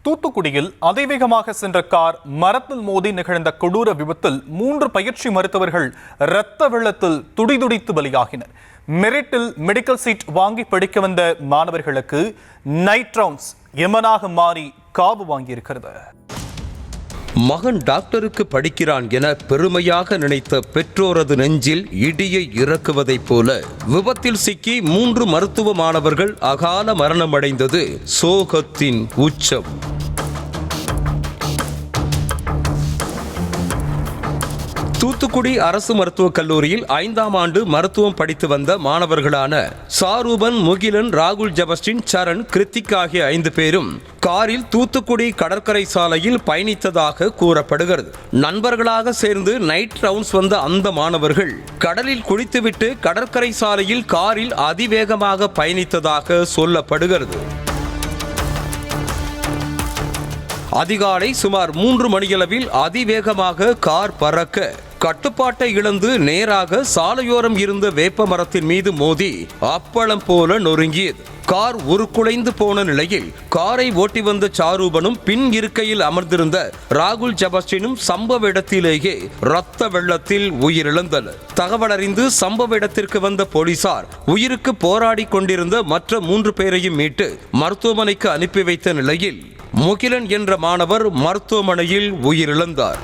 தூத்துக்குடியில் அதிவேகமாக சென்ற கார் மரத்தில் மோதி நிகழ்ந்த கொடூர விபத்தில் 3 பயிற்சி மருத்துவர்கள் இரத்த வெள்ளத்தில் துடிதுடித்து பலியாகினர். மெரிட்டில் மெடிக்கல் சீட் வாங்கி படிக்க வந்த மாணவர்களுக்கு நைட் ரவுண்ட்ஸ் எமனாக மாறி காவு வாங்கியிருக்கிறது. மகன் டாக்டருக்கு படிக்கிறான் என பெருமையாக நினைத்த பெற்றோரது நெஞ்சில் இடியை இறக்குவதைப் போல விபத்தில் சிக்கி 3 மருத்துவ மாணவர்கள் அகால மரணமடைந்தது சோகத்தின் உச்சம். தூத்துக்குடி அரசு மருத்துவக் கல்லூரியில் 5ஆம் ஆண்டு மருத்துவம் படித்து வந்த மாணவர்களான சாரூபன், முகிலன், ராகுல், ஜபஸ்டின், சரண், கிருத்திக் ஆகிய 5 பேரும் காரில் தூத்துக்குடி கடற்கரை சாலையில் பயணித்ததாக கூறப்படுகிறது. நண்பர்களாக சேர்ந்து நைட் ரவுண்ட்ஸ் வந்த அந்த மாணவர்கள் கடலில் குளித்துவிட்டு கடற்கரை சாலையில் காரில் அதிவேகமாக பயணித்ததாக சொல்லப்படுகிறது. அதிகாலை சுமார் 3 மணியளவில் அதிவேகமாக கார் பறக்க கட்டுப்பாட்டை இழந்து நேராக சாலையோரம் இருந்த வேப்ப மரத்தின் மீது மோதி அப்பளம் போல நொறுங்கியது. கார் உருக்குலைந்து போன நிலையில் காரை ஓட்டி வந்த சாரூபனும் பின் இருக்கையில் அமர்ந்திருந்த ராகுல், ஜபஸ்டினும் சம்பவ இடத்திலேயே இரத்த வெள்ளத்தில் உயிரிழந்தனர். தகவலறிந்து சம்பவ இடத்திற்கு வந்த போலீசார் உயிருக்கு போராடி கொண்டிருந்த மற்ற 3 பேரையும் மீட்டு மருத்துவமனைக்கு அனுப்பி வைத்த நிலையில் முகிலன் என்ற மாணவர் மருத்துவமனையில் உயிரிழந்தார்.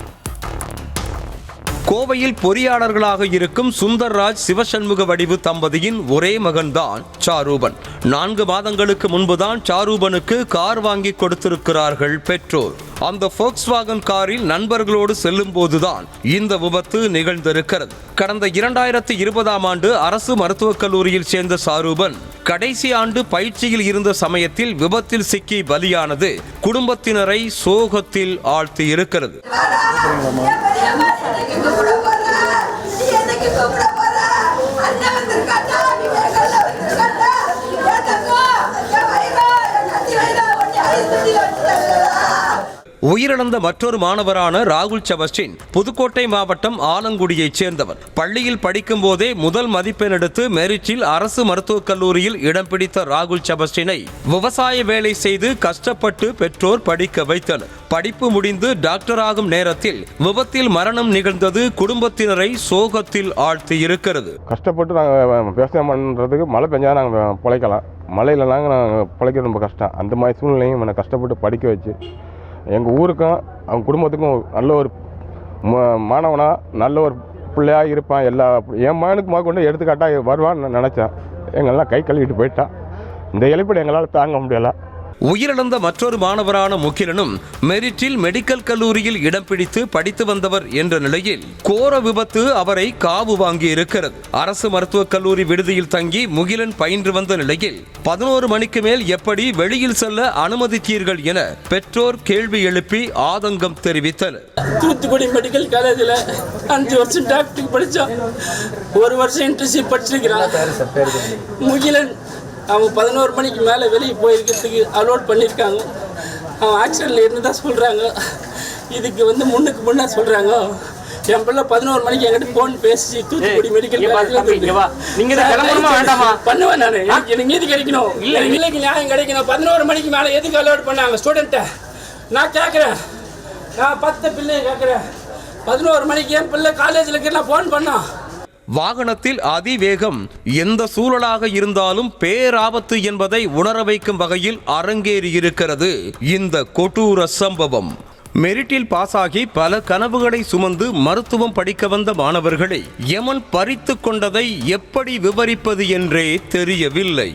கோவையில் பொறியாளர்களாக இருக்கும் சுந்தர்ராஜ், சிவசண்முக வடிவு தம்பதியின் ஒரே மகன்தான் சாரூபன். 4 மாதங்களுக்கு முன்புதான் சாரூபனுக்கு கார் வாங்கி கொடுத்திருக்கிறார்கள் பெற்றோர். அந்த ஃபோக்ஸ்வாகன் காரில் நண்பர்களோடு செல்லும் போதுதான் இந்த விபத்து நிகழ்ந்திருக்கிறது. கடந்த 2020ஆம் ஆண்டு அரசு மருத்துவக் கல்லூரியில் சேர்ந்த சாரூபன் கடைசி ஆண்டு பயிற்சியில் இருந்த சமயத்தில் விபத்தில் சிக்கி பலியானது குடும்பத்தினரை சோகத்தில் ஆழ்த்தி இருக்கிறது. உயிரிழந்த மற்றொரு மாணவரான ராகுல் செபஸ்டின் புதுக்கோட்டை மாவட்டம் ஆலங்குடியைச் சேர்ந்தவர். பள்ளியில் படிக்கும் போதே முதல் மதிப்பெண் எடுத்து மெரிட்டில் அரசு மருத்துவக் கல்லூரியில் இடம் பிடித்த ராகுல் செபஸ்டினை விவசாய வேலை செய்து கஷ்டப்பட்டு பெற்றோர் படிக்க வைத்தனர். படிப்பு முடிந்து டாக்டராகும் நேரத்தில் விபத்தில் மரணம் நிகழ்ந்தது குடும்பத்தினரை சோகத்தில் ஆழ்த்தி இருக்கிறது. கஷ்டப்பட்டு நாங்கள் விவசாயம் பண்ணுறதுக்கு மழை பெஞ்சா நாங்கள் பிழைக்கலாம், மழையில் நாங்கள் பிழைக்கிறது ரொம்ப கஷ்டம். அந்த மாதிரி சூழ்நிலையும் என்னை கஷ்டப்பட்டு படிக்க வச்சு எங்கள் ஊருக்கும் அவங்க குடும்பத்துக்கும் நல்ல ஒரு மாணவனாக நல்ல ஒரு பிள்ளையாக இருப்பான். என் மகனுக்கு கொண்டு எடுத்துக்காட்டாக வருவான்னு நினச்சேன். எங்கெல்லாம் கை கழுவிட்டு போயிட்டான். இந்த இழப்பீடு எங்களால் தாங்க முடியலை. உயிரிழந்த மற்றொரு மாணவரான முகிலனும் மெரிட்டில் மெடிக்கல் கல்லூரியில் இடம் பிடித்து படித்து வந்தவர் என்ற நிலையில் கோர விபத்து அவரை காவு வாங்கி இருக்கிறது. அரசு மருத்துவக் கல்லூரி விடுதியில் தங்கி முகிலன் பயின்று வந்த நிலையில் 11 மணிக்கு மேல் எப்படி வெளியில் செல்ல அனுமதித்தீர்கள் என பெற்றோர் கேள்வி எழுப்பி ஆதங்கம் தெரிவித்தனர். தூத்துக்குடி மெடிக்கல் காலேஜில் 5 வருஷம் டாக்டருக்கு படித்தான், 1 வருஷம் இன்டர்ன்ஷிப் படிச்சிருக்கிறான். முகிலன் அவன் 11 மணிக்கு மேலே வெளியே போயிருக்கிறதுக்கு அலோட் பண்ணியிருக்காங்க. அவன் ஆக்சிடென்ட்ல இருந்து தான் சொல்கிறாங்க. இதுக்கு முன்னுக்கு முன்னே சொல்கிறாங்க. என் பிள்ளை 11 மணிக்கு என்கிட்ட ஃபோன் பேசி தூத்துக்குடி மெடிக்கல் பண்ணுவேன். நான் எனக்கு நீதி கிடைக்கணும், இல்லைக்கு நியாயம் கிடைக்கணும். 11 மணிக்கு மேலே எதுக்கு அலோட் பண்ணாங்க ஸ்டூடெண்ட்டை? நான் கேட்குறேன், நான் 10 பிள்ளையை கேட்குறேன். 11 மணிக்கு என் பிள்ளை காலேஜில் இருக்க நான் ஃபோன் பண்ணான். வாகனத்தில் அதிவேகம் எந்த சூழலாக இருந்தாலும் பேராபத்து என்பதை உணர வைக்கும் வகையில் அரங்கேறி இருக்கிறது இந்த கொடூர சம்பவம். மெரிட்டில் பாஸாகி பல கனவுகளை சுமந்து மருத்துவம் படிக்க வந்த மாணவர்களை யமன் பறித்து கொண்டதை எப்படி விவரிப்பது என்றே தெரியவில்லை.